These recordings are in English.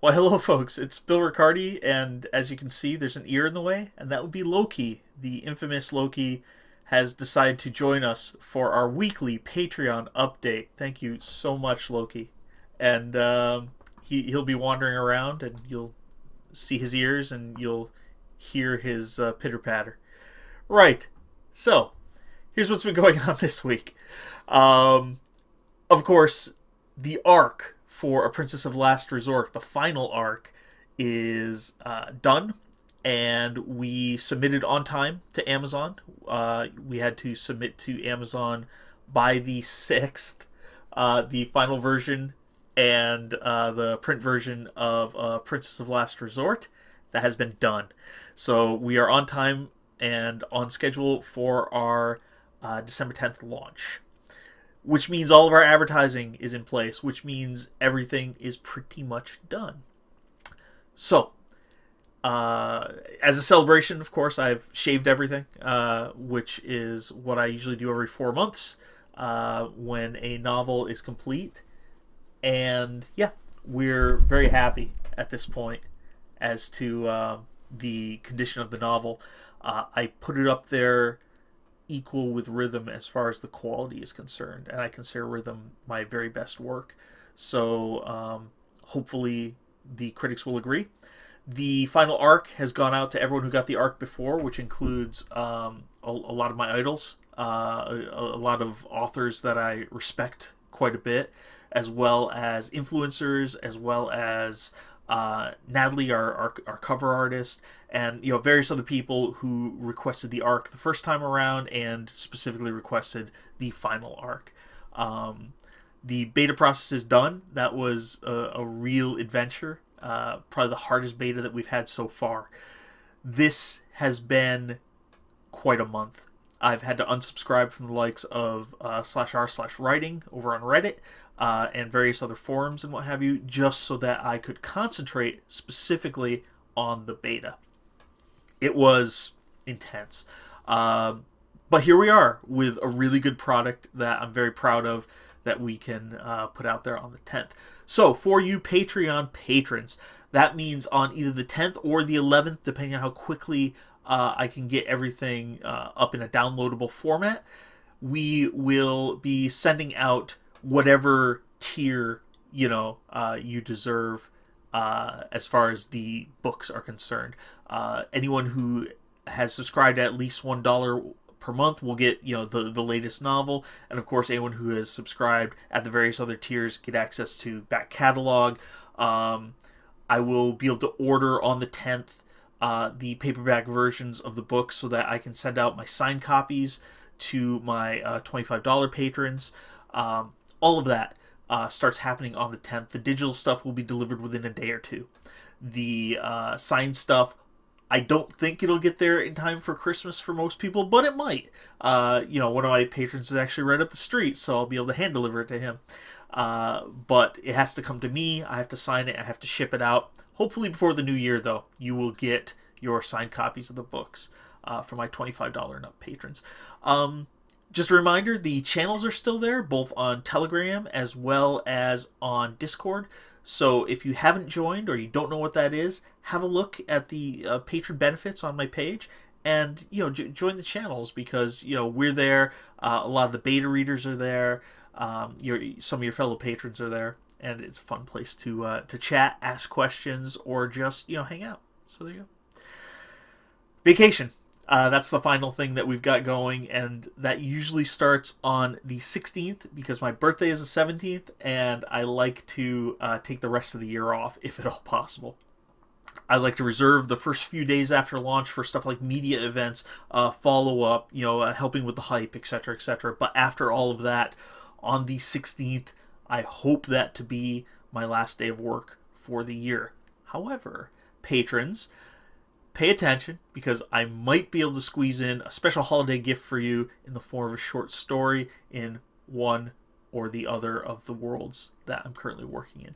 Well, hello, folks. It's Bill Ricardi, and as you can see, there's an ear in the way, and that would be Loki. The infamous Loki has decided to join us for our weekly Patreon update. Thank you so much, Loki. And he'll be wandering around, and you'll see his ears, and you'll hear his pitter patter. Right. So, here's what's been going on this week. Um, of course, the arc for A Princess of Last Resort, the final arc, is done, and we submitted on time to Amazon. We had to submit to Amazon by the 6th, the final version and the print version of Princess of Last Resort. That has been done. So we are on time and on schedule for our December 10th launch, which means all of our advertising is in place, which means everything is pretty much done. So, as a celebration, of course, I've shaved everything, which is what I usually do every 4 months when a novel is complete. And yeah, we're very happy at this point as to the condition of the novel. I put it up there equal with Rhythm as far as the quality is concerned, and I consider Rhythm my very best work. So hopefully the critics will agree. The final arc has gone out to everyone who got the arc before, which includes a lot of my idols, a lot of authors that I respect quite a bit, as well as influencers, as well as Natalie, our cover artist, and various other people who requested the arc the first time around and specifically requested the final arc. The beta process is done. That was a real adventure. Probably the hardest beta that we've had so far. This has been quite a month. I've had to unsubscribe from the likes of /r/writing over on Reddit, and various other forums and what have you, just so that I could concentrate specifically on the beta. It was intense. But here we are with a really good product that I'm very proud of that we can put out there on the 10th. So for you Patreon patrons, that means on either the 10th or the 11th, depending on how quickly I can get everything up in a downloadable format, we will be sending out whatever tier you deserve as far as the books are concerned. Anyone who has subscribed at least $1 per month will get the latest novel, and of course anyone who has subscribed at the various other tiers get access to back catalog. I will be able to order on the 10th the paperback versions of the books so that I can send out my signed copies to my $25 patrons. All of that starts happening on the 10th. The digital stuff will be delivered within a day or two. The signed stuff, I don't think it'll get there in time for Christmas for most people, but it might. One of my patrons is actually right up the street, so I'll be able to hand deliver it to him. But it has to come to me. I have to sign it. I have to ship it out. Hopefully before the new year, though, you will get your signed copies of the books for my $25 and up patrons. Just a reminder, the channels are still there, both on Telegram as well as on Discord. So if you haven't joined or you don't know what that is, have a look at the patron benefits on my page and join the channels, because we're there. A lot of the beta readers are there. Some of your fellow patrons are there, and it's a fun place to chat, ask questions, or just hang out. So there you go. Vacation. That's the final thing that we've got going, and that usually starts on the 16th because my birthday is the 17th, and I like to take the rest of the year off if at all possible. I like to reserve the first few days after launch for stuff like media events, follow-up, helping with the hype, etc., etc. But after all of that, on the 16th, I hope that to be my last day of work for the year. However, patrons, pay attention, because I might be able to squeeze in a special holiday gift for you in the form of a short story in one or the other of the worlds that I'm currently working in.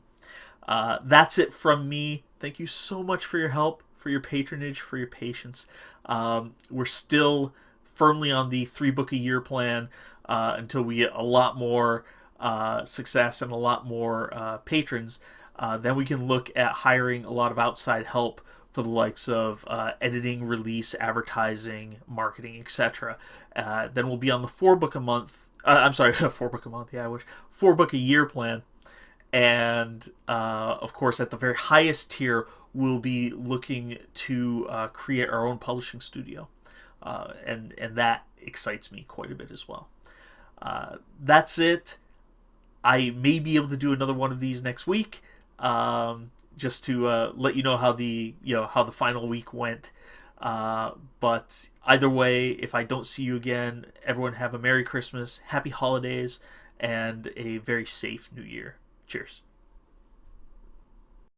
That's it from me. Thank you so much for your help, for your patronage, for your patience. We're still firmly on the 3-book-a-year plan until we get a lot more success and a lot more patrons. Then we can look at hiring a lot of outside help for the likes of editing, release, advertising, marketing, etc. Then we'll be on the 4 book a month. I'm sorry, 4 book a month. Yeah, I wish 4 book a year plan. And of course, at the very highest tier, we'll be looking to create our own publishing studio, and that excites me quite a bit as well. That's it. I may be able to do another one of these next week, just to let you know how the final week went. But either way, if I don't see you again, everyone have a Merry Christmas, Happy Holidays, and a very safe New Year. Cheers.